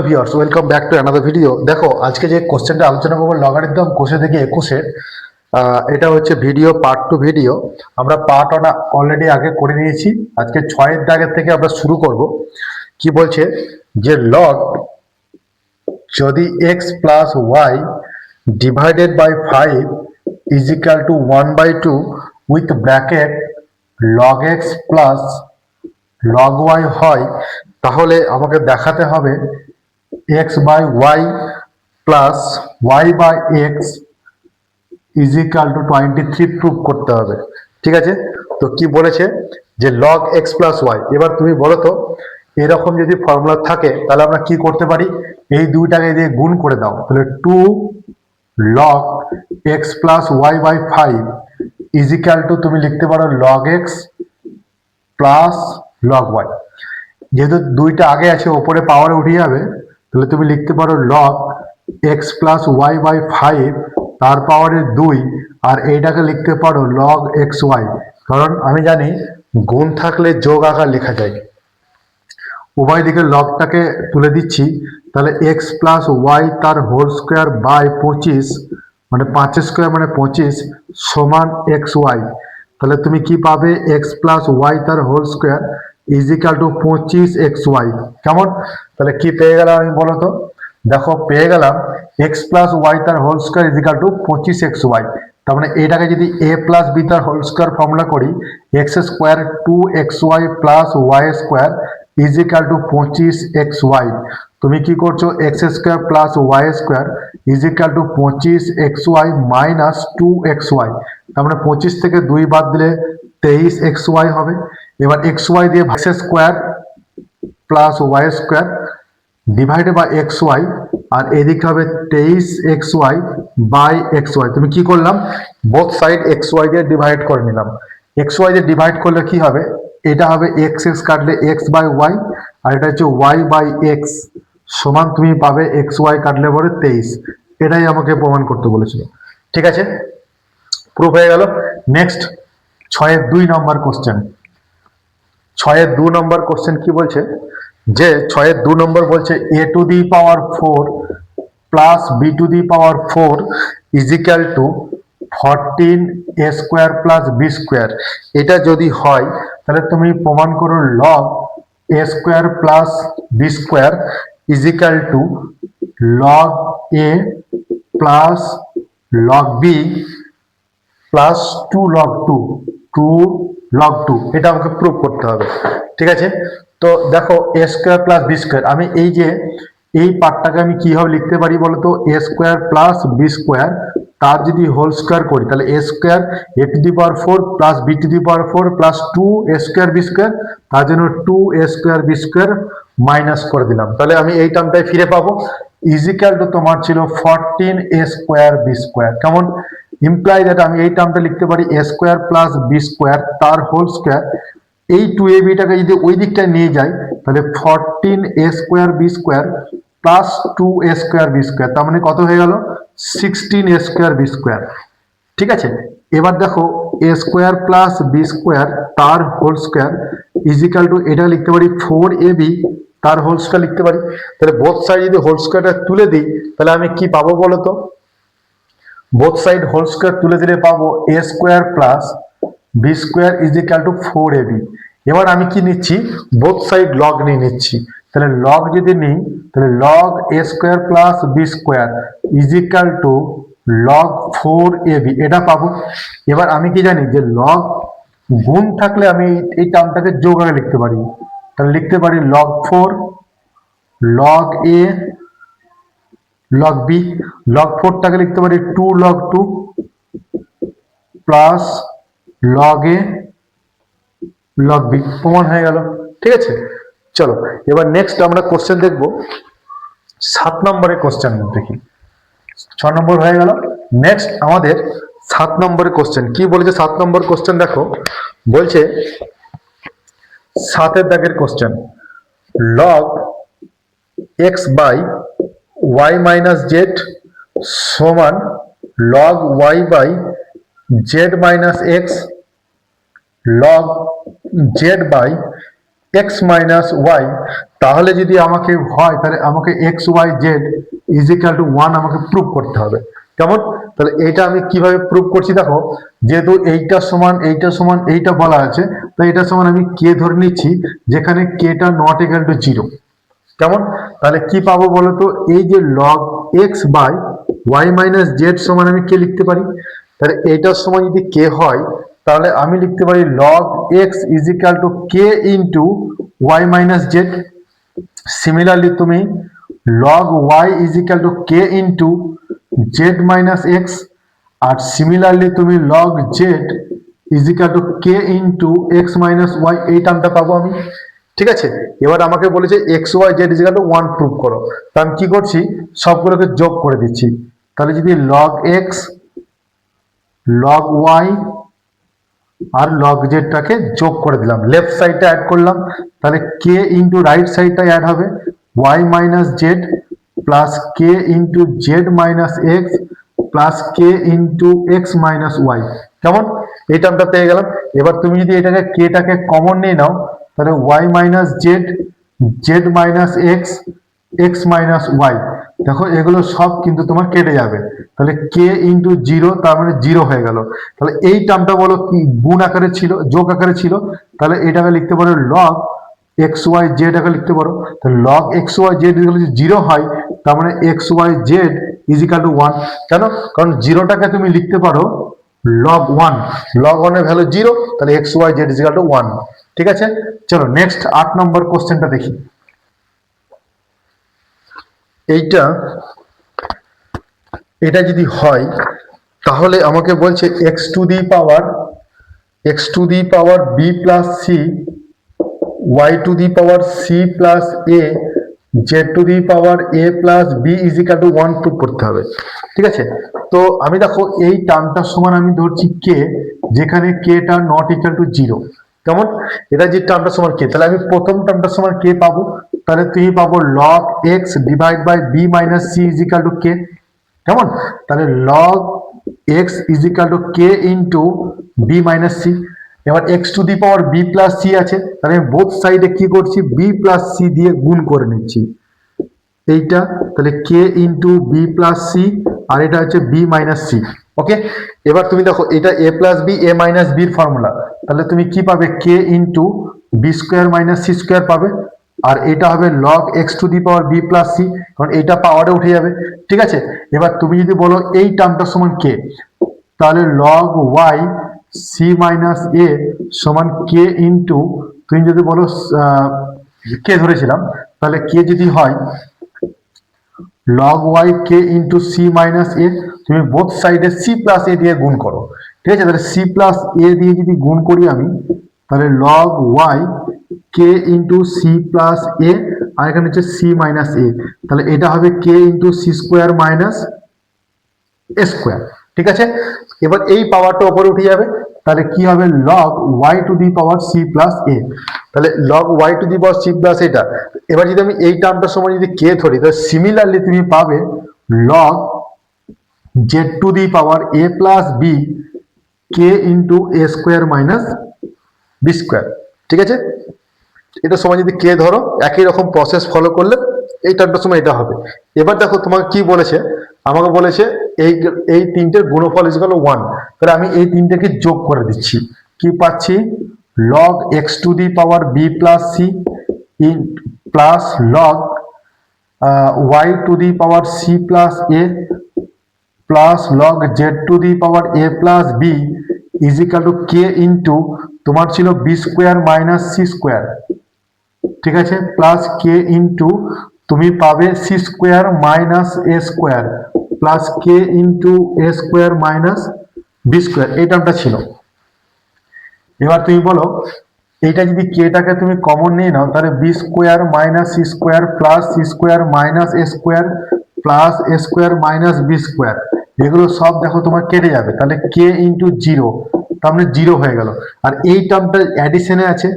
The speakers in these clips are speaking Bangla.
Viewers welcome back to another video. দেখো আজকে যে কোশ্চেনটা আলোচনা করবো লগারিদম কোষে থেকে 21-এর, এটা হচ্ছে ভিডিও পার্ট 2 ভিডিও। আমরা পার্ট 1 অলরেডি আগে করে নিয়েছি। আজকে 6-এর দাগের থেকে আমরা শুরু করব। কি বলছে যে লগ যদি x plus y divided by 5 is equal to 1/2 with bracket log x plus log y হয়, তাহলে আমাকে দেখাতে হবে x by y plus y by x is equal to 23 prove করতে হবে। ঠিক আছে, তো কি বলেছে যে log x প্লাস ওয়াই। এবার তুমি বলো তো এরকম যদি ফর্মুলা থাকে তাহলে আমরা কি করতে পারি, এই দুইটাকে দিয়ে গুণ করে দাও, তাহলে 2 log x plus y by 5 is equal to তুমি লিখতে পারো log x plus log y। যেহেতু দুইটা আগে আছে ওপরে পাওয়ারে উঠে যাবে, তাহলে তুমি লিখতে পারো log x plus y by 5 তার পাওয়ারে 2, আর এইটাকে লিখতে পারো log x y, কারণ আমি জানি গুণ থাকলে যোগ আকার লেখা যায়। উভয় দিকে লগটাকে তুলে দিচ্ছি, তাহলে x প্লাস ওয়াই তার হোল স্কোয়ার বাই 25 মানে 5 স্কোয়ার মানে 25 সমান এক্স ওয়াই। তাহলে তুমি কি পাবে x প্লাস ওয়াই তার whole square is equal to 25 x y. কেমন, তাহলে কি পেয়ে গেলাম আমি বলো তো? দেখো পেয়ে গেলাম এক্স প্লাস ওয়াই তার whole square is equal to 25 x y. তার মানে এটাকে যদি এ প্লাস বি তার হোল স্কোয়ার ফর্মুলা করি, x square 2xy plus y square is equal to 25 x y. তুমি কি করছো, x square plus y square is equal to 25 x y minus 2xy। তার মানে 25 থেকে 2 বাদ দিলে 23 এক্স ওয়াই হবে। এবার এক্স ওয়াই দিয়ে x square plus y square divided by x y, আর এদিকে হবে 23 x y by x y. তুমি কি করলাম, বোথ সাইড এক্স ওয়াই দিয়ে ডিভাইড করে নিলাম। এক্স ওয়াই দিয়ে ডিভাইড করলে কি হবে, এটা হবে এক্স এক্স কাটলে এক্স বাই ওয়াই, আর এটা হচ্ছে ওয়াই বাই এক্স সমান তুমি পাবে এক্স ওয়াই কাটলে পরে 23। এটাই আমাকে প্রমাণ করতে বলেছিল। ঠিক আছে, প্রুফ হয়ে গেল। নেক্সট 6-এর 2 নম্বর কোশ্চেন। 6-এর 2 নম্বর কোশ্চেন কি বলছে যে 6-এর 2 নম্বর বলছে a to the power 4 plus B to the power 4 is equal to 14 a square plus B square. এটা যদি হয় তাহলে তুমি প্রমাণ করো log a square plus B square is equal to log a plus log B plus 2 log 2 log 2। এটা আমাকে প্রুভ করতে হবে। ঠিক আছে, তো দেখো এ স্কোয়ার প্লাস বি স্কোয়ার, আমি এই যে এই পার্টটাকে আমি কিভাবে লিখতে পারি বলতো, a square plus B square তার যদি হোল স্কোয়ার করি তাহলে a square a to the power 4 plus B to the power 4 plus 2 a square b square, তার জন্য 2 a square b square minus করে দিলাম, তাহলে আমি এই টার্মটাই ফিরে পাবো। ইজিক্যাল টু তোমার ছিল 14 এ স্কোয়ার বি স্কোয়ার। কেমন, ইমপ্লাই দ্যাট আমি এই টার্মটা লিখতে পারি এ স্কোয়ার প্লাস বি স্কোয়ার তার হোল স্কোয়ার। এই 2ab-টাকে যদি ওই দিকটায় নিয়ে যাই তাহলে 14 এ square b square plus 2 a square b square, তার মানে কত হয়ে গেল 16 এ স্কোয়ার বি স্কোয়ার। ঠিক আছে, এবার দেখো এ স্কোয়ার প্লাস বি স্কোয়ার তার হোল স্কোয়ার ইজিক্যাল টু এটা লিখতে পারি 4ab তার হোল স্কোয়ার লিখতে পারি। তাহলে বোথ সাইড যদি হোল স্কোয়ারটা তুলে দিই তাহলে আমি কি পাবো বলতো, বোথ সাইড হোল স্কোয়ার তুলে দিলে পাবো a square plus B square is equal to 4ab। এবার আমি কি নিচ্ছি, বোথ সাইড লগ নিয়ে নিচ্ছি। তাহলে লগ যদি নিই তাহলে log A square plus B square is equal to log 4ab এটা পাবো। এবার আমি কি জানি যে লগ গুণ থাকলে আমি এই টার্মটাকে যোগ আগে লিখতে পারি, তাহলে লিখতে পারি লগ 4 লগ এ লগ বি, লগ 4টাকে লিখতে পারি 2 log 2 প্লাস লগ এ লগ বি, প্রমাণ হয়ে গেল। ঠিক আছে, চলো এবার নেক্সট আমরা কোশ্চেন দেখবো 7 নম্বরের কোশ্চেন দেখি। 6 নম্বর হয়ে গেল, নেক্সট আমাদের 7 নম্বরের কোশ্চেন কি বলেছে। 7 নম্বর কোশ্চেন দেখো বলছে 7-এর দাগের question log x by Y minus Z সমান log y by z minus x log z by x minus y, তাহলে যদি আমাকে হয় তাহলে আমাকে x Y Z is equal to 1 আমাকে প্রুভ করতে হবে। কেমন? তাহলে এটা আমি কিভাবে প্রুভ করছি দেখো, যেহেতু এইটা সমান এইটা সমান এইটা বলা আছে, তো এটা সমান আমি কে ধরে নিচ্ছি, যেখানে কেটা নট ইকাল টু 0। কেমন? তাহলে কি পাবো বলতো, এই যে log x by Y minus Z সমান আমি কে লিখতে পারি, তাহলে এইটার সময় যদি কে হয় তাহলে আমি লিখতে পারি log x is equal to K into y minus z. Similarly তুমি log y is equal to K into z minus x, আর সিমিলারলি তুমি log z is equal to K into x minus y, এই টার্মটা পাবো আমি। ঠিক আছে, এবার আমাকে বলেছে x Y Z is equal to 1 prove করো। তা আমি কি করছি, সবগুলোকে যোগ করে দিচ্ছি। তাহলে যদি লগ এক্স লগ ওয়াই আর লগ জেডটাকে যোগ করে দিলাম, লেফট সাইডটা অ্যাড করলাম, তাহলে কে ইন্টু রাইট সাইডটা অ্যাড হবে ওয়াই মাইনাস জেড প্লাস কে into z minus x plus কে ইন্টু এক্স মাইনাস ওয়াই। কেমন? এই টার্মটা পেয়ে গেলাম। এবার তুমি যদি এটাকে কেটাকে কমন নিয়ে নাও, তাহলে Y minus Z Z minus X X minus Y, দেখো এগুলো সব কিন্তু তোমার কেটে যাবে, তাহলে কে ইন্টু 0, তার মানে 0 হয়ে গেল। তাহলে এই টার্মটা বলো কি গুণ আকারে ছিল, যোগ আকারে ছিল, তাহলে এটাকে লিখতে পারো লগ এক্স ওয়াই জেড আকারে লিখতে পারো। তাহলে লগ এক্স ওয়াই জেড যদি 0 হয়, তার মানে X Y Z is equal to 1। কেন? কারণ 0টাকে তুমি লিখতে পারো লগ 1, লগ 1 এর ভ্যালু 0, তাহলে X Y Z is equal to 1। ঠিক আছে, চলো নেক্সট 8 নম্বর কোশ্চেনটা দেখি। এটা যদি হয় তাহলে আমাকে বলছে X to the power B plus C Y to the power C plus A Z to the power A plus B is equal to 1 prove করতে হবে। ঠিক আছে, তো আমি দেখো এই টার্মটার সমান আমি ধরছি কে, যেখানে কেটা নট ইকাল টু 0। কেমন? এটা যে টার্মটার সমান কে, তাহলে আমি প্রথম টার্মটার সমান কে পাবো, তাহলে তুমি পাবো log x divide by b minus c is equal to k. কেমন? তাহলে log x is equal to K into b minus c. এবার x to the power B plus c আছে, তাহলে আমি বোথ সাইডে কি করছি, বি প্লাস সি দিয়ে গুণ করে নিচ্ছি এইটা, তাহলে k into B plus C, আর এটা হচ্ছে বি মাইনাস সি। ওকে, এবার তুমি দেখো এটা a plus b a minus বির ফর্মুলা, তাহলে তুমি কি পাবে, k into b square minus C square পাবে, আর এটা হবে log x to the power B plus c, কারণ এটা পাওয়ারে উঠে যাবে। ঠিক আছে, এবার তুমি যদি বলো এই টার্মটার সমান কে, তাহলে লগ ওয়াই সি মাইনাস এ সমান কে ইন্টু, তুমি যদি বলো কে ধরেছিলাম, তাহলে কে যদি হয় লগ ওয়াই কে ইন্টু সি মাইনাস এ, তুমি বোথ সাইডে সি প্লাস এ দিয়ে গুণ করো। ঠিক আছে, তাহলে সি প্লাস এ দিয়ে যদি গুণ করি আমি, তাহলে log Y K into C plus A, আর এখানে হচ্ছে সি মাইনাস এ, তাহলে এটা হবে কে ইন্টু সি স্কোয়ার মাইনাস এ স্কোয়ার। ঠিক আছে, এবার এই পাওয়ারটা উপরে উঠে যাবে, তাহলে কি হবে log Y to the power C plus a, তাহলে log Y to the power C plus এটা। এবার যদি আমি এই টার্মটার সময় যদি কে ধরি, তাহলে সিমিলারলি তুমি পাবে log Z to the power A plus B K into A square minus B square. ঠিক আছে, এটা সময় যদি কে ধরো, একই রকম প্রসেস ফলো করলে এই টার্মটার সময় এটা হবে। এবার দেখো তোমাকে কি বলেছে, আমাকে বলেছে এই এই তিনটের গুণফল ইজ ইকুয়াল টু 1, তাহলে আমি এই তিনটেকে যোগ করে দিচ্ছি, কি পাচ্ছি, log x to the power B plus C in plus log Y to the power C plus A plus log Z to the power A plus B is equal to K into, তোমার ছিল B square minus C square. ঠিক আছে, প্লাস কে ইন্টু তুমি পাবে C square minus A square plus K into A square minus B square, এই টার্মটা ছিল। এবার তুমি বলো এইটা যদি কেটাকে তুমি কমন নিয়ে নাও, তাহলে b square minus C square plus C square minus এ স্কোয়ার প্লাস এ স্কোয়ার মাইনাস বি স্কোয়ার, এগুলো সব দেখো তোমার কেটে যাবে, তাহলে কে ইন্টু 0, তার মানে 0 হয়ে গেল। আর এই টার্মটা অ্যাডিশনে আছে,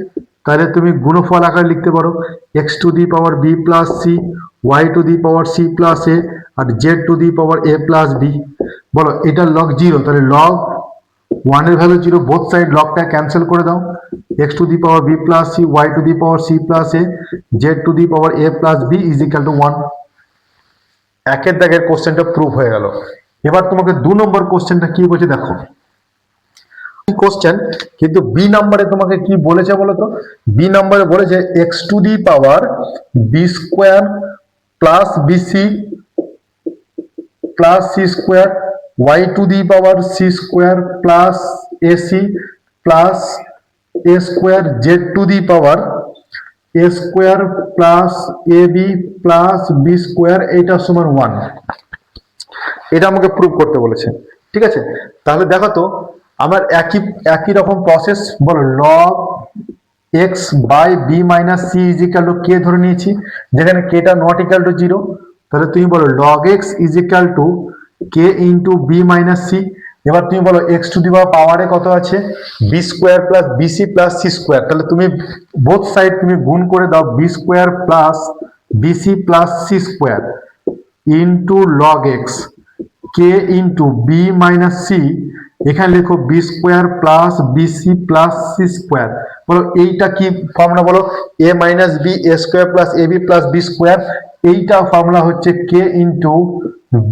তাহলে তুমি গুণফল আকারে লিখতে পারো X to the power B plus C Y to the power C plus A আর Z to the power A plus B. বলো এটা লগ 0, তাহলে লগ 1 এর ভ্যালু 0, বোথ সাইড লগটা ক্যান্সেল করে দাও, X to the power B plus C, Y to the power C plus A, Z to the power A plus B is equal to 1। একের দাগের কোশ্চেনটা প্রুফ হয়ে গেল। এবার তোমাকে 2 নম্বর কোশ্চেনটা কি বলছে দেখো। কোশ্চেন কিন্তু বি নাম্বারে তোমাকে কি বলেছে বলো তো? বি নাম্বারে বলেছে X to the power B square plus BC plus C square, Y to the power C square plus AC plus A square, Z to the power A square plus A B plus B square, এইটা সমান 1। এটা আমাকে প্রুভ করতে বলেছে। ঠিক আছে, তাহলে দেখো তো আমার একই রকম প্রসেস, বলো log x by b minus c is equal to k ধরে নিয়েছি, যেখানে কেটা নট ইকাল টু 0। তাহলে তুমি বলো log x is equal to K into b minus c. এবার তুমি বলো এক্স টু দি পাওয়ারে কত আছে, b square plus BC plus C square. তাহলে তুমি বোথ সাইড তুমি গুণ করে দাও, b square plus BC plus C square into log x k into b minus c, এখানে লিখো b square plus BC plus C square. বলো এইটা কি ফর্মুলা বলো, a minus B A square plus A B plus B square. এইটা ফর্মুলা হচ্ছে k into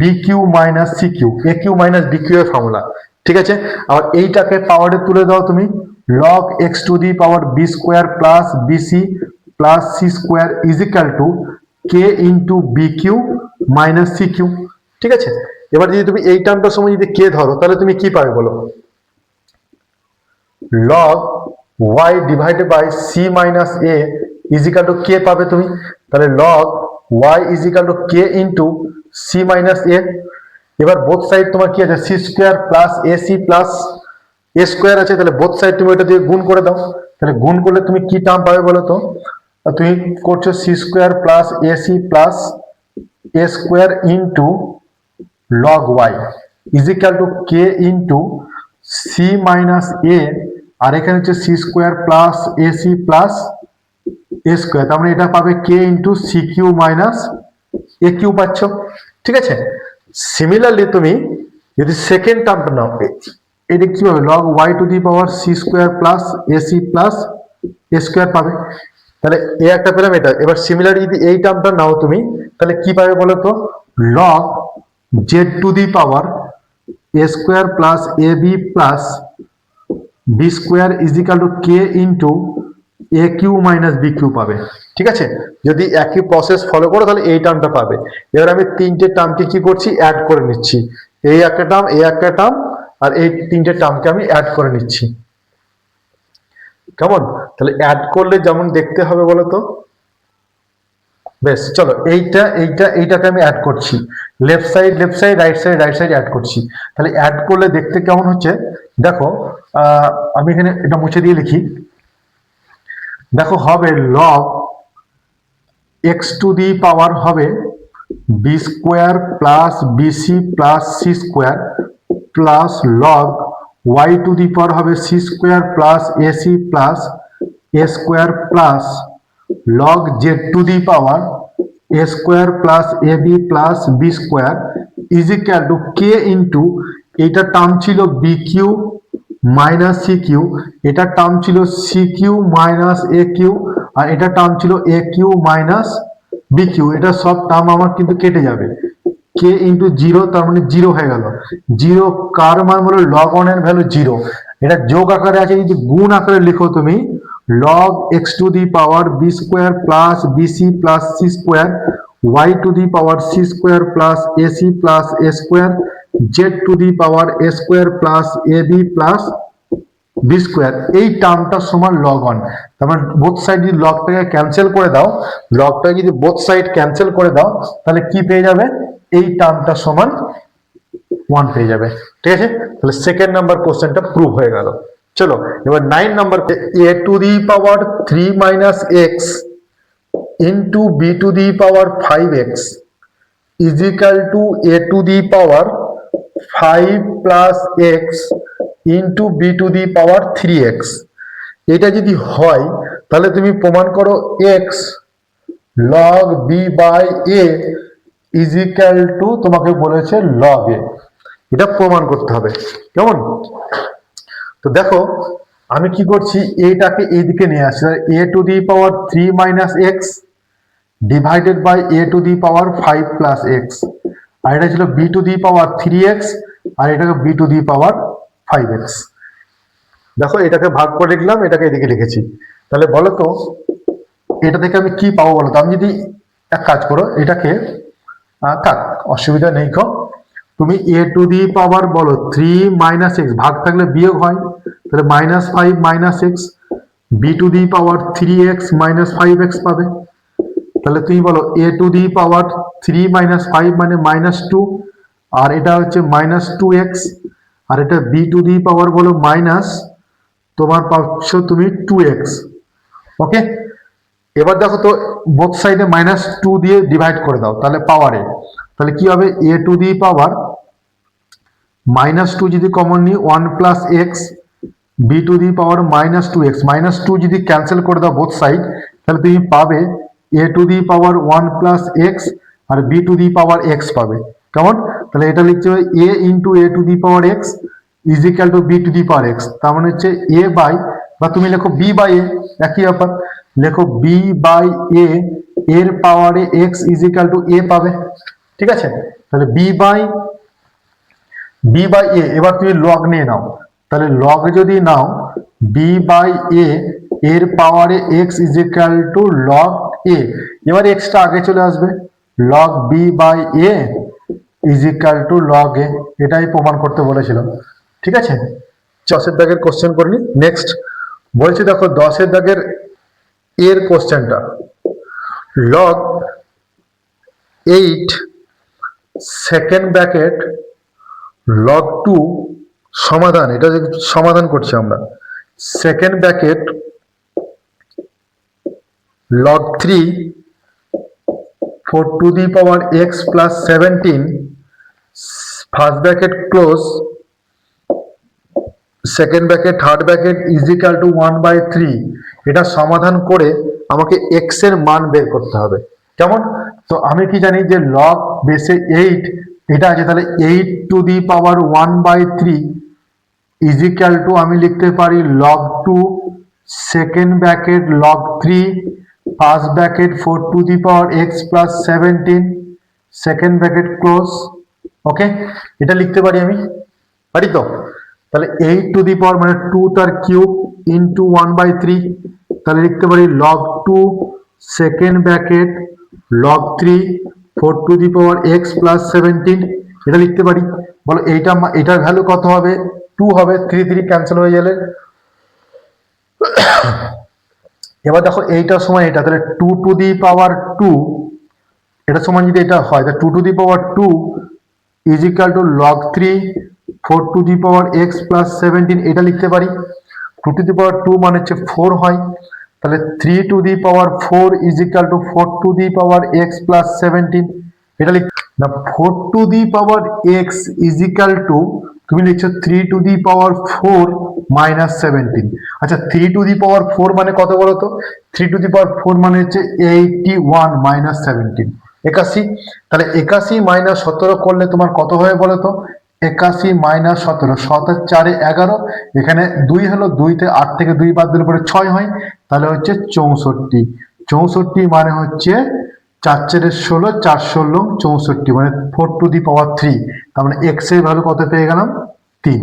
b cube minus c cube, a cube minus B cube এর ফর্মুলা। ঠিক আছে, আর এইটাকে পাওয়ারে তুলে দাও তুমি, log x to the power B square plus BC plus C square is equal to K into b cube minus c cube. ঠিক আছে, এবার যদি তুমি এই টার্মটার সময় যদি কে ধরো তাহলে তুমি কি পাবে বলো, log y divided by c minus a is equal to k পাবে তুমি। তাহলে log y is equal to K into c minus a. এবার বোথ সাইড তোমার কি আছে, c square plus A C plus A square আছে, তাহলে বোথ সাইড তুমি ওটা দিয়ে গুণ করে দাও। তাহলে গুণ করলে তুমি কি টার্ম পাবে বলো তো, তুমি করছো C square plus A C plus A square into log y is equal to k into c minus a, আর এখানে হচ্ছে c square plus ac plus a square, তার মানে এটা পাবে k into cq minus aq পাচ্ছ। ঠিক আছে, সিমিলারলি তুমি যদি সেকেন্ড টার্মটা নাও, এটা কি পাবে, log y two the power c square plus ac plus a square পাবে। তাহলে এ একটা পেলাম এটা। এবার সিমিলারলি যদি এই টার্মটা নাও তুমি, তাহলে কি পাবে বলো তো, log Z to the power A square plus A B plus B square is equal to K into A cube minus B cube পাবে। ঠিক আছে, যদি একই প্রসেস ফলো করো তাহলে এই টার্মটা পাবে। এবার আমি তিনটে টার্মকে কি করছি, অ্যাড করে নিচ্ছি, এই একটা টার্ম, এই একটা টার্ম, আর এই তিনটে টার্মকে আমি অ্যাড করে নিচ্ছি। কেমন, তাহলে অ্যাড করলে যেমন দেখতে হবে বলো তো, বেশ চলো এইটাকে আমি অ্যাড করছি, left side right side add করছি। তাহলে অ্যাড করলে দেখতে কেমন হচ্ছে দেখো, আমি এখানে এটা মুছে দিয়ে লিখি। দেখো হবে log x to the power হবে b square plus BC plus C square plus log Y to the power হবে c square plus AC plus A square plus log z to the power a square plus ab plus b square is equal to k into এটা টার্ম ছিল bq মাইনাস cq, এটা টার্ম ছিল cq মাইনাস aq, আর এটা টার্ম ছিল aq মাইনাস bq। এটা সব টার্ম আমার কিন্তু কেটে যাবে, k ইন্টু 0, তার মানে 0 হয়ে গেল। 0 কার মান হলো log 1 এর ভ্যালু 0। এটা যোগ আকারে আছে, যদি গুণ আকারে লিখো তুমি log x to the power b square plus bc plus c square, y to the power c square plus ac plus a square, z to the power a square plus ab plus b square। এই টার্মটা সমান log 1। তার মানে বোথ সাইড যদি লগটাকে ক্যান্সেল করে দাও, লগটাকে যদি বোথ সাইড ক্যান্সেল করে দাও, তাহলে কি পেয়ে যাবে, এই টার্মটা সমান 1 পেয়ে যাবে। ঠিক আছে, তাহলে সেকেন্ড নাম্বার কোশ্চেনটা প্রুভ হয়ে গেল। চলো এবার 9 number, a to the power 3 minus X into B to the power 5x is equal to a to the power 5 plus X into B to the power 3x। এটা যদি হয় তাহলে তুমি প্রমাণ করো x log b by a is equal to, তোমাকে বলেছে log a। এটা প্রমাণ করতে হবে। কেমন, তো দেখো আমি কি করছি, এইটাকে এইদিকে নিয়ে আসছি, a to the power 3 minus x divided by a to the power 5 plus x, আর এটা ছিল b to the power 3x, আর এটাকে b to the power 5x। দেখো এটাকে ভাগ করে লিখলাম, এটাকে এদিকে লিখেছি। তাহলে বলো তো এটা থেকে আমি কি পাবো বলো তো? আমি যদি এক কাজ করো, এটাকে থাক, অসুবিধা নেই। তুমি a টু দি পাওয়ার বলো 3 মাইনাস এক্স, ভাগ থাকলে বিয়োগ হয়, তাহলে minus 5 minus x, b to the power 3x minus 5x পাবে। তাহলে তুমি বলো a to the power 3 minus 5 মানে মাইনাস 2, আর এটা হচ্ছে মাইনাস 2x, আর এটা b টু দি পাওয়ার বলো মাইনাস, তোমার পাচ্ছ তুমি 2x। ওকে, এবার দেখো তো বোথ সাইডে মাইনাস 2 দিয়ে ডিভাইড করে দাও, তাহলে পাওয়ারে, তাহলে কি হবে a to the power minus 2 যদি কমন নিই 1 plus x, b to the power minus 2x, minus 2 যদি ক্যান্সেল করে দাও বোথ সাইড, তাহলে তুমি পাবে a to the power 1 plus x আর b to the power x পাবে। কেমন? তাহলে এটা লিখতে হবে a into a to the power x is equal to b to the power x, তার মানে হচ্ছে a বাই, বা তুমি লেখো b বাই a, একই ব্যাপার, লেখো b বাই a এর পাওয়ারে x is equal to a পাবে। ঠিক আছে, তাহলে b বাই a, এবার তুমি লগ নিয়ে নাও, তাহলে লগ যদি নাও b বাই a এর পাওয়ারে x is equal to log a, এবার এক্সটা আগে চলে আসবে, log b by a is equal to log a, এটাই প্রমাণ করতে বলেছিলাম। ঠিক আছে, 10 দাগের কোশ্চেন করে নি। নেক্সট বলছি, দেখো 10 দাগের এর কোশ্চেনটা, লগ 8 সেকেন্ড ব্র্যাকেট লগ 2 সমাধান, এটা সমাধান করছি আমরা, second bracket log 3 4 to the power x plus 17 first bracket close second bracket third bracket is equal two 1/3, এটা সমাধান করে আমাকে x এর মান বের করতে হবে। কেমন? তো আমি কি জানি যে log বেসে 8 এটা আছে, তাহলে 8 to the power 1/3 is equal to আমি লিখতে পারি log 2 second bracket log 3 first bracket 4 to the power x plus 17 second bracket close. Okay, এটা লিখতে পারি আমি, পারি তো? তাহলে 8 টু দি পাওয়ার মানে 2 তার কিউব ইন্টু 1/3, তাহলে লিখতে পারি log 2 second bracket log 3 4 to the power x plus 17, এটা লিখতে পারি। বলো এইটা, এটার ভ্যালু কত হবে? 2 হবে, 3 3 ক্যান্সেল হয়ে গেলে। এবার দেখো এইটার সময় এটা, তাহলে 2 টু দি পাওয়ার 2, এটার সময় যদি এটা হয় তাহলে 2 to the power 2 is equal two log 3 4 to the power x plus 17, এটা লিখতে পারি। 2 টু দি পাওয়ার 2 মানে হচ্ছে 4 হয়, তাহলে 3 two the power 4 is equal two 4 to the power x plus 17, এটা লিখ না। 4 to the power x is equal to তুমি লিখছো 3 টু দি পাওয়ার 4 মাইনাস 17। আচ্ছা 3 টু দি পাওয়ার 4 মানে কত বলো তো? 3 টু দি পাওয়ার 4 মানে হচ্ছে 81 মাইনাস 17, 81। তাহলে 81 মাইনাস 17 করলে তোমার কত হবে বলো তো? 81 মাইনাস 17, 7 আর 4 11, এখানে 2 হলো, 2তে 8 থেকে 2 বাদ দিলে পরে 6 হয়, তাহলে হচ্ছে 64। 64 মানে হচ্ছে 4 4 16, 4 16 64, মানে 4 টু দি পাওয়ার 3, তার মানে x এর ভ্যালু কত পেয়ে গেলাম? 3।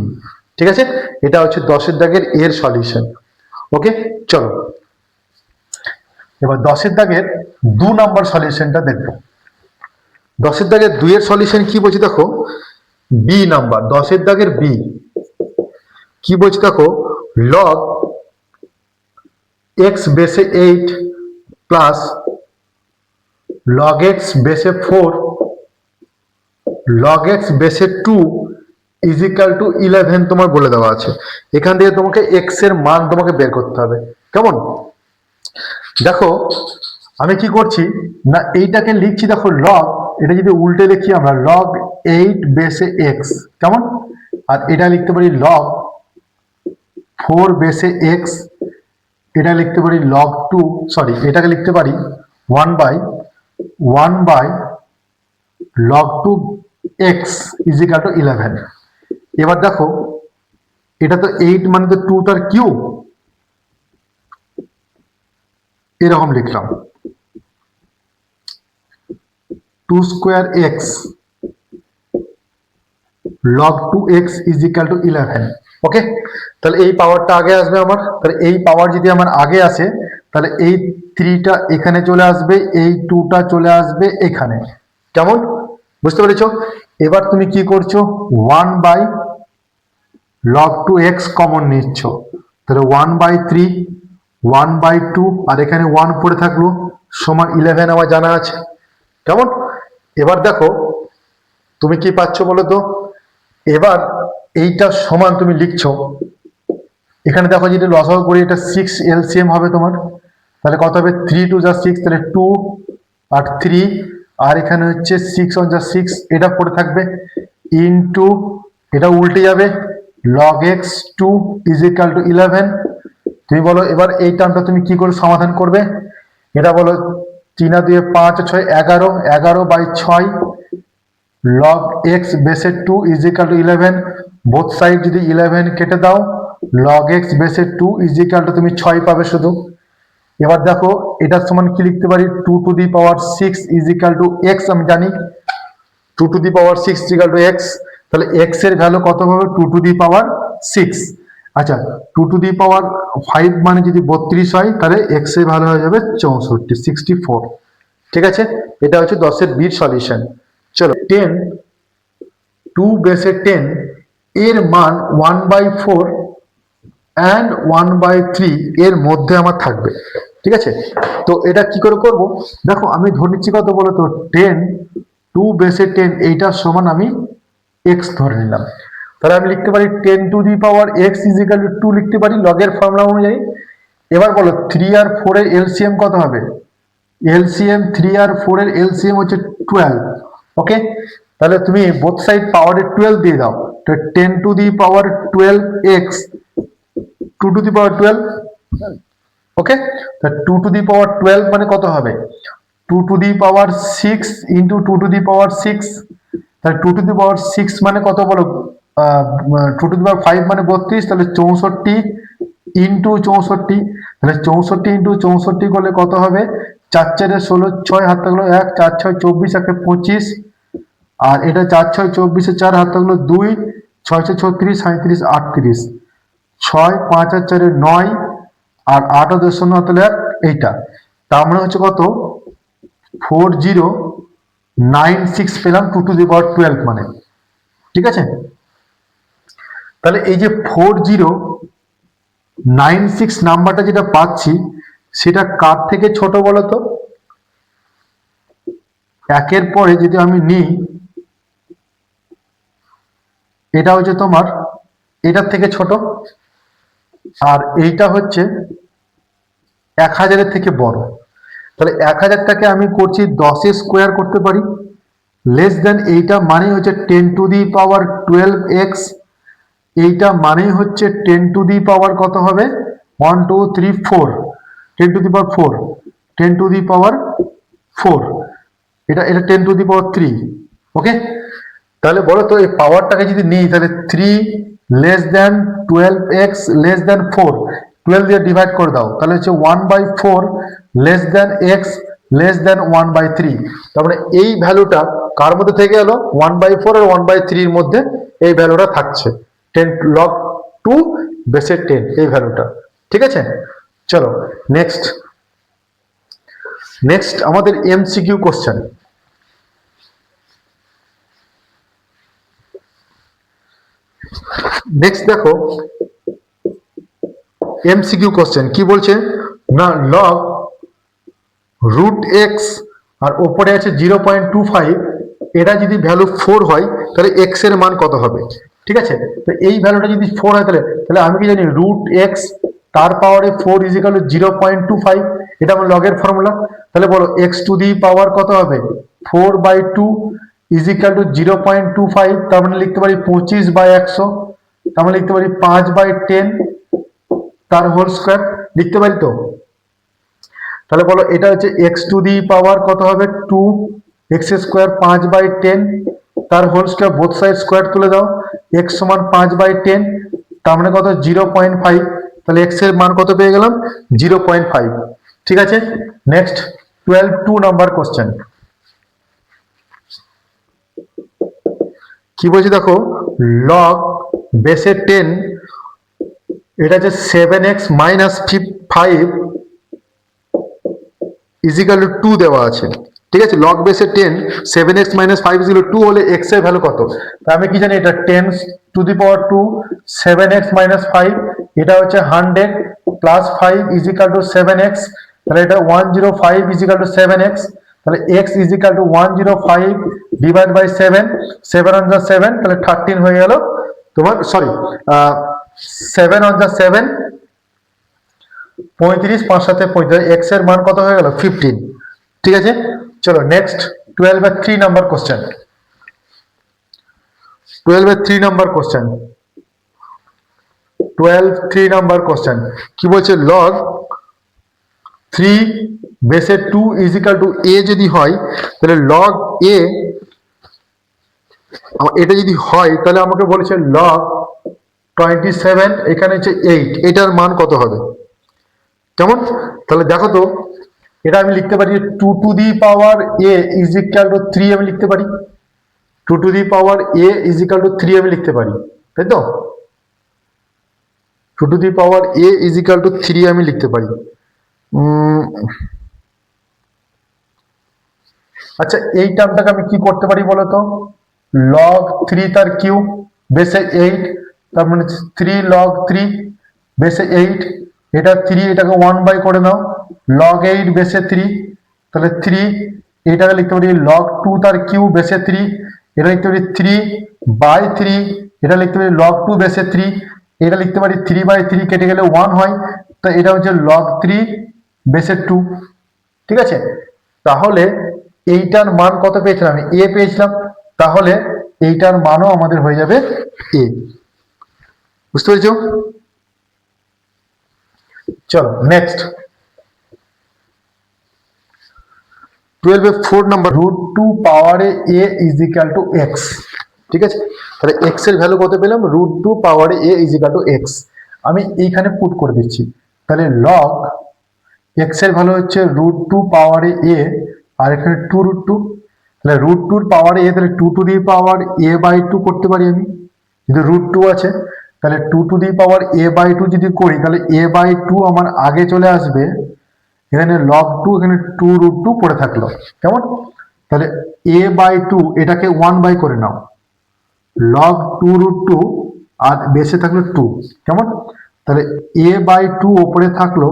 ঠিক আছে, এটা হচ্ছে 10 দাগের এর সলিউশন। ওকে, চলো এবার 10 দাগের 2 নাম্বার সলিউশনটা দেখবো। 10 দাগের 2 এর সলিউশন কি বলছি দেখো, বি নাম্বার, 10 দাগের বি কি বলছি দেখো, log x বেসে 8 প্লাস log x বেসে 4 log x বেসে 2 ইজ ইকাল টু 11 তোমার বলে দেওয়া আছে। এখান থেকে তোমাকে x এর মান তোমাকে বের করতে হবে। কেমন? দেখো আমি কি করছি না, এইটাকে লিখছি দেখো log, এটা যদি উল্টে লিখি আমরা log 8 বেসে x, কেমন? আর এটা লিখতে পারি log 4 বেসে x, এটা লিখতে পারি log 2, সরি এটাকে লিখতে পারি 1 by log 2 x is equal to 11। এবার দেখো এটা তো 8 মানে তো 2 তার কিউব, এরকম লিখলাম 2 square x log 2x is equal to 11। ওকে, তাহলে এই পাওয়ারটা আগে আসবে আমার, তাহলে এই পাওয়ার যদি আমার আগে আসে তাহলে এই 3টা এখানে চলে আসবে, এই 2টা চলে আসবে এখানে। কেমন বুঝতে পেরেছো? এবার তুমি কি করছো, 1 বাই log 2x কমন নিচ্ছ, তাহলে 1/3 1/2 আর এখানে 1 পড়ে থাকলো সমান 11 আমার জানা আছে। কেমন? এবার দেখো তুমি কি পাচ্ছ বলো তো, এবার এইটা সমান তুমি লিখছো, এখানে দেখো যদি লসাগু করি এটা 6 এলসিএম হবে তোমার, তাহলে কত হবে 3 2 যা 6, তাহলে 2 আর 3, আর এখানে হচ্ছে 6 1 যা 6, এটা পড়ে থাকবে ইনটু, এটা উল্টে যাবে log x 2 is equal to 11। তুমি বলো এবার এই টার্মটা তুমি কি করে সমাধান করবে, এটা বলো 3 আর 2 5 6 11, 11/6 log x বেসের 2 is equal to 11, both side যদি 11 কেটে দাও log x বেসের 2 is equal to তুমি 6 পাবে শুধু। এবার দেখো এটার সমান কি লিখতে পারি, 2 to the power 6 is equal to x, আমি জানি 2 to the power 6 is equal to x, তাহলে x এর ভ্যালু কত হবে 2 to the power 6। আচ্ছা 2 to the power 5 মানে যদি 32 হয় তাহলে x এর ভ্যালু হয়ে যাবে 64 64। ঠিক আছে, এটা হচ্ছে 10 এর বির সলিউশন। চলো 10 2 বেসে 10 এর মান 1/4 and 1/3 এর মধ্যে আমার থাকবে। ঠিক আছে, তো এটা কি করে করব, দেখো আমি ধরে নিচ্ছি কত বলো তো 10 2 বেসে 10 এইটার সমান আমি x ধরে নিলাম, তাহলে আমি লিখতে পারি 10 to the power x is equal to 2 লিখতে পারি লগের ফর্মুলা অনুযায়ী। এবার বলো 3 আর 4 এর এলসিএম কত হবে, এলসিএম 3 আর 4 এর এলসিএম হচ্ছে 12। ওকে, তাহলে তুমি বোথ সাইড পাওয়ারে 12 দিয়ে দাও, তো 10 to the power 12x 2 to the power 12। ওকে, তা 2 to the power 12 মানে কত হবে 2 to the power 6 into 2 to the power 6, তাহলে 2 to the power 6 মানে কত বলো, 2 to the power 5 মানে 32, তাহলে 64 ইন্টু 64, তাহলে 64 ইন্টু 64 করলে কত হবে 4 4 16, 6 হাত থাকলো 1, 4 6 24, 1 25, আর এটা 4 6 24 4 হাত থাকলো 2, 6 6 36 37 38, 6 5 আর 4 9, আর 8 আর 10 0 তাহলে এইটা, তার মানে হচ্ছে কত 4096 পেলাম 2 to the power 12 মানে। ঠিক আছে, তাহলে এই যে 4096 নাম্বারটা যেটা পাচ্ছি সেটা কার থেকে ছোট বলো তো, একের পরে যদি আমি নিই এটা হচ্ছে তোমার এটার থেকে ছোট, আর এইটা হচ্ছে 1000 এর থেকে বড়, তাহলে 1000টাকে আমি করছি 10 এর স্কোয়ার করতে পারি, লেস দেন এইটা মানে হচ্ছে 10 to the power 12x, এইটা মানেই হচ্ছে 10 to the power কত হবে 1 2 3 4, 10 to the power 4, 10 to the power 4, এটা এটা 10 to the power 3। ওকে, তাহলে বলো তো এই পাওয়ারটাকে যদি নিই তাহলে 3 less than 12x less than 4, 12 দিয়ে ডিভাইড করে দাও, তাহলে হচ্ছে 1/4 less than x less than 1/3, তার মানে এই ভ্যালুটা কার মধ্যে থেকে গেল 1/4 আর 1/3 এর মধ্যে এই ভ্যালুটা থাকছে 10 log 2 বেসে 10 এই ভ্যালুটা। ঠিক আছে, চলো নেক্সট আমাদের এমসিকিউ কোশ্চেন। নেক্সট দেখো এমসিকিউ কোশ্চেন কি বলছে না, লগ রুট এক্স আর ওপরে আছে 0.25, এটা যদি ভ্যালু 4 হয় তাহলে এক্স এর মান কত হবে। ঠিক আছে, তো এই ভ্যালুটা যদি 4 হয় তাহলে তাহলে আমি কি জানি রুট এক্স তার পাওয়ারে 4 ইজ ইকুয়াল টু 0.25, এটা আমার লগের ফর্মুলা। তাহলে বলো এক্স টু দি পাওয়ার কত হবে 4/2 ইজ ইকুয়াল টু 0.25, তার মানে লিখতে পারি 25/100, তার মানে লিখতে পারি 5/10 তার হোল স্কোয়ার লিখতে পারি তো। তাহলে বলো এটা হচ্ছে এক্স টু দি পাওয়ার কত হবে 2 এক্স স্কোয়ার 5/10 তার whole square, both side square তুলে দাও, এক্স সমান 5/10, তার মানে কত 0.5, তাহলে এক্স এর মান কত পেয়ে গেলাম 0.5। ঠিক আছে, নেক্সট 2 নাম্বার কোশ্চেন কি বলছি দেখো, লগ বেসে 10, এটা হচ্ছে 7x মাইনাস 5 ইজিক্যাল টু 2 দেওয়া আছে। ঠিক আছে, লগ বেসে 10 7x মাইনাস 5 ইজিক্যাল 2 হলে x এর ভ্যালু কত? তা আমি কি জানি, এটা 10⁻², 7x মাইনাস 5, এটা হচ্ছে 100 প্লাস 5 ইজিক্যাল টু 7x, তাহলে এটা 105 ইজিক্যাল টু 7x, তাহলে x is equal to 105 divide by 7, 7 অন যা 7, তাহলে 13 হয়ে গেল তোমার, সরি 7 অন যা 7, 35, 5 7 35, এক্স এর মান কত হয়ে গেল 15। ঠিক আছে, চলো next 12 number question. 12 number question 12 number question কি বলছে, লগ 3 বেসে 2 ইজিক্যাল টু a যদি হয়, তাহলে লগ a, এটা যদি হয় তাহলে আমাকে বলেছে লগ 27, এখানে হচ্ছে 8, এটার মান কত হবে? কেমন? তাহলে দেখো তো, এটা আমি লিখতে পারি 2 to the power a is equal two 3, আমি লিখতে পারি 2 to the power a is equal two 3 আমি লিখতে পারি, তাই তো? 2 to the power a is equal two 3 আমি লিখতে পারি। আচ্ছা, এই টার্মটাকে আমি কি করতে পারি বলো তো, লগ 3 তার কিউব বেসে 8, তার মানে 3 লগ 3 বেসে 8, এটা 3, এটাকে 1 বাই করে নাও, লগ 8 বেসে 3, তাহলে 3, এটাকে লিখতে পারি লগ 2 তার কিউব বেসে 3, এটা লিখতে পারি 3 বাই 3, এটা লিখতে পারি লগ 2 বেসে 3, এটা লিখতে পারি 3 বাই 3, কেটে গেলে 1 হয়, তো এটা হচ্ছে লগ 3 বেসে 2। ঠিক আছে, তাহলে এইটার মান কত পেয়েছিলাম? এ পেয়েছিলাম, তাহলে এইটার মানও আমাদের হয়ে যাবে এ। বুঝতে পেরেছো? চলো নেক্সট 12 নাম্বার, √2 পাওয়ারে a is equal two x। ঠিক আছে, তাহলে x এর ভ্যালু কত পেলাম? √2 পাওয়ারে a is equal two x। আমি এইখানে পুট করে দিচ্ছি, তাহলে লগ x এর ভ্যালু হচ্ছে √2 পাওয়ারে a, আর এখানে 2√2, তাহলে √2 পাওয়ারে a, তাহলে 2 to the power a by 2 করতে পারি আমি, যদি √2 আছে, তাহলে 2 to the power a by 2 যদি করি, তাহলে a বাই 2 আমার আগে চলে আসবে, এখানে লগ 2, এখানে 2√2 পড়ে থাকলো, কেমন? তাহলে a বাই 2 এটাকে 1 বাই করে নাও, লগ 2√2 আর বেসে থাকলো 2, কেমন? তাহলে a বাই 2 ওপরে থাকলো,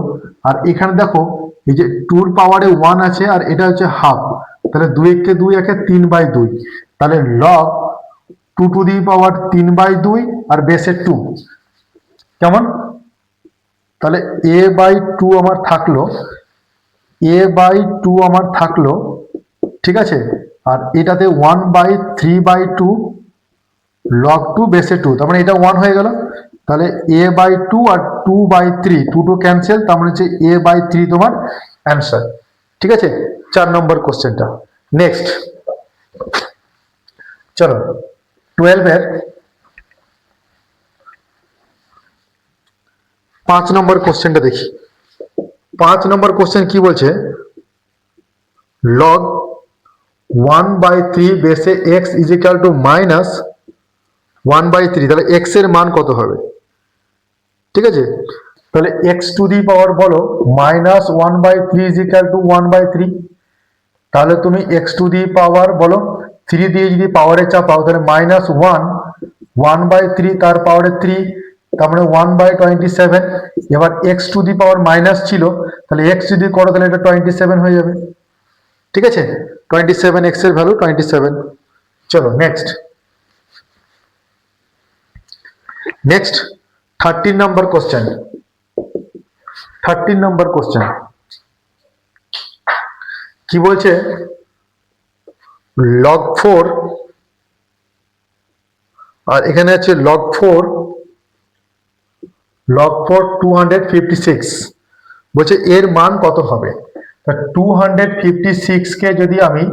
আর এখানে দেখো এই যে 2 পাওয়ারে 1 আছে, আর এটা হচ্ছে হাফ, তাহলে 2 কে 2 একে 3 বাই 2, তাহলে log 2 to the power 3 by 2 আর বেসে 2, কেমন? তাহলে a বাই 2 আমার থাকলো, a বাই 2 আমার থাকলো, ঠিক আছে, আর এটাতে 1 বাই 3 বাই 2 লগ 2 বেসে 2, তার মানে এটা 1 হয়ে গেল, তাহলে a বাই 2 আর 2 বাই 3, 2 টু ক্যান্সেল, তার মানে হচ্ছে a বাই 3 তোমার অ্যান্সার। ঠিক আছে, 4 নম্বর কোশ্চেনটা। নেক্সট চলো 12 5 নম্বর কোশ্চেনটা দেখি। 5 নম্বর কোশ্চেন কি বলছে, লগ 1 বাই 3 বেসে x is equal to minus 1 by 3, তাহলে x এর মান কত হবে? ঠিক আছে, তাহলে x টু দি পাওয়ার বলো minus 1 by 3 is equal to 1 by 3, তাহলে তুমি x টু দি পাওয়ার বলো 3 দিয়ে যদি পাওয়ারে চাপাও, তাহলে মাইনাস 1 বাই 3 তার পাওয়ারে 3, তার মানে 1 বাই 27। এবার x two the power minus ছিল, তাহলে x যদি করো তাহলে এটা 27 হয়ে যাবে। ঠিক আছে, 27, x এর ভ্যালু 27। চলো next 13 number question. 13 number question কি বলছে, লগ 4, আর এখানে আছে লগ 4 256, বলছে এর মান কত হবে? 256 কে যদি আমি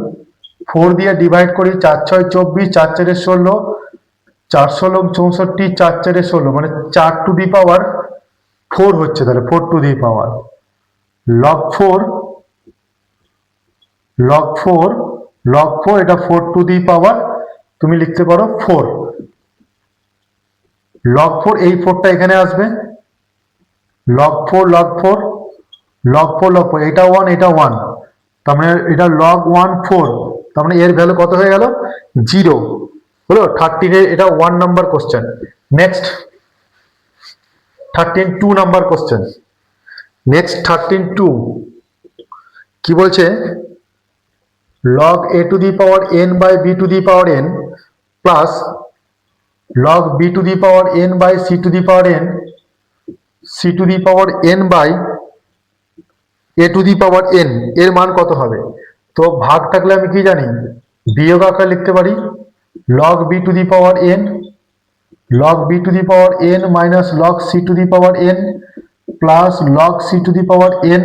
4 দিয়ে ডিভাইড করি, 4 6 24, 4 4 16, 4 × 64, 4 × 4 = 16, মানে 4⁴ হচ্ছে, তাহলে 4⁴ log 4 এটা 4⁴ তুমি লিখতে পারো 4 log 4, এই 4টা এখানে আসবে, log 4 এটা 1 এটা 1, তার মানে এটা log 1 4, তার মানে এর ভ্যালু কত হয়ে গেল 0 হলো। 13 এর এটা 1 number question. Next 2 number question. Next 2 কি বলছে, log a⁴n/b⁴n plus log b⁴n/c⁴n c⁴n/a⁴n এর মান কত হবে? তো ভাগ থাকলে আমি কি জানি, বিয়োগ আকারে লিখতে পারি, log b⁴n minus log c⁴n plus log c⁴n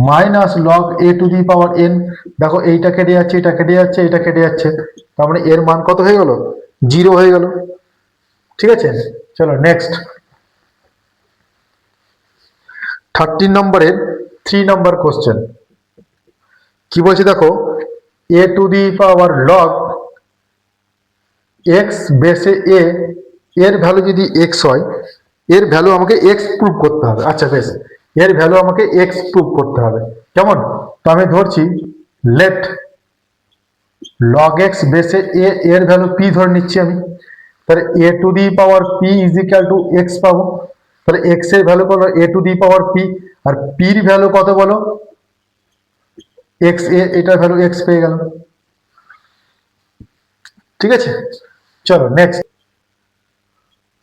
minus log a⁴n। দেখো এইটা কেটে যাচ্ছে, এটা কেটে যাচ্ছে, এটা কেটে যাচ্ছে, তার মানে এর মান কত হয়ে গেল 0 হয়ে গেল। ঠিক আছে, চলো নেক্সট 13 নম্বরের 3 নম্বর কোশ্চেন। কি বলছে দেখো, a⁴ x বেসে a এর ভ্যালু যদি x হয়, এর ভ্যালু আমাকে x প্রুভ করতে হবে। আচ্ছা বেশ, এর ভ্যালু আমাকে x প্রুভ করতে হবে, কেমন? তো আমি ধরছি লেট log x বেসে a এর ভ্যালু p ধরে নিচ্ছি আমি, তাহলে a⁴p = x পাবো। তাহলে x এর ভ্যালু কত, a⁴p, আর p এর ভ্যালু কত বলো, x, এটার ভ্যালু x পেয়ে গেল। ঠিক আছে, চলো নেক্সট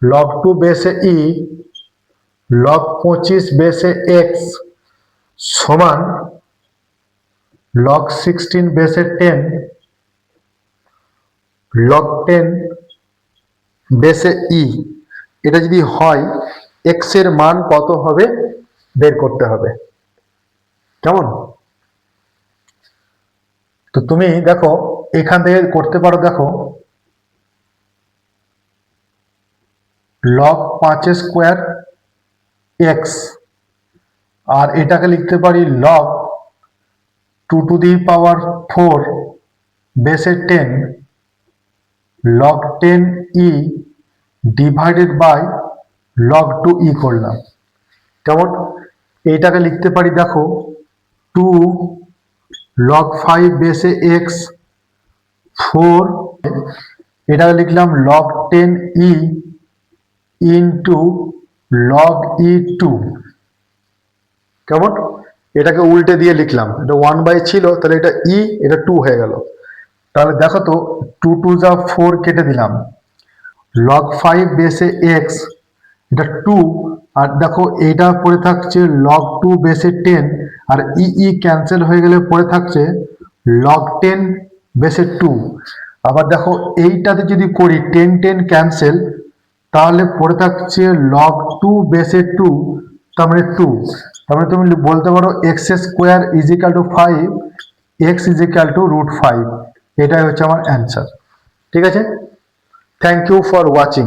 log 2 বেসে e log 25 বেসে x সমান log 16 বেসে 10 log 10 বেসে e, এটা যদি হয় x এর মান কত হবে বের করতে হবে, কেমন? তো তুমি দেখো এখান থেকে করতে পারো, দেখো log 5² x, আর এটাকে লিখতে পারি log 2⁴ বেসে 10 log 10e divided by log 2e করলাম, কেমন? এইটাকে লিখতে পারি দেখো 2 log 5 বেসে x 4, এটাকে লিখলাম log 10e into log e2, কেমন? এটাকে উল্টে দিয়ে লিখলাম, এটা 1/, ছিল, তাহলে এটা e, এটা 2 হয়ে গেল। তাহলে দেখো তো 2 2 যা 4 কেটে দিলাম, log 5 বেসে x এটা 2, আর দেখো এইটা পড়ে থাকছে log 2 বেসে 10, আর ই ক্যান্সেল হয়ে গেলে পড়ে থাকছে log 10 বেসে 2। আবার দেখো এইটাতে যদি করি 10 10 ক্যান্সেল, তাহলে পড়ে থাকছে log 2 বেসে 2, তার মানে 2, তার মানে তুমি বলতে পারো x² = 5, x = √5, এটাই হচ্ছে আমার অ্যান্সার। ঠিক আছে, থ্যাংক ইউ ফর ওয়াচিং।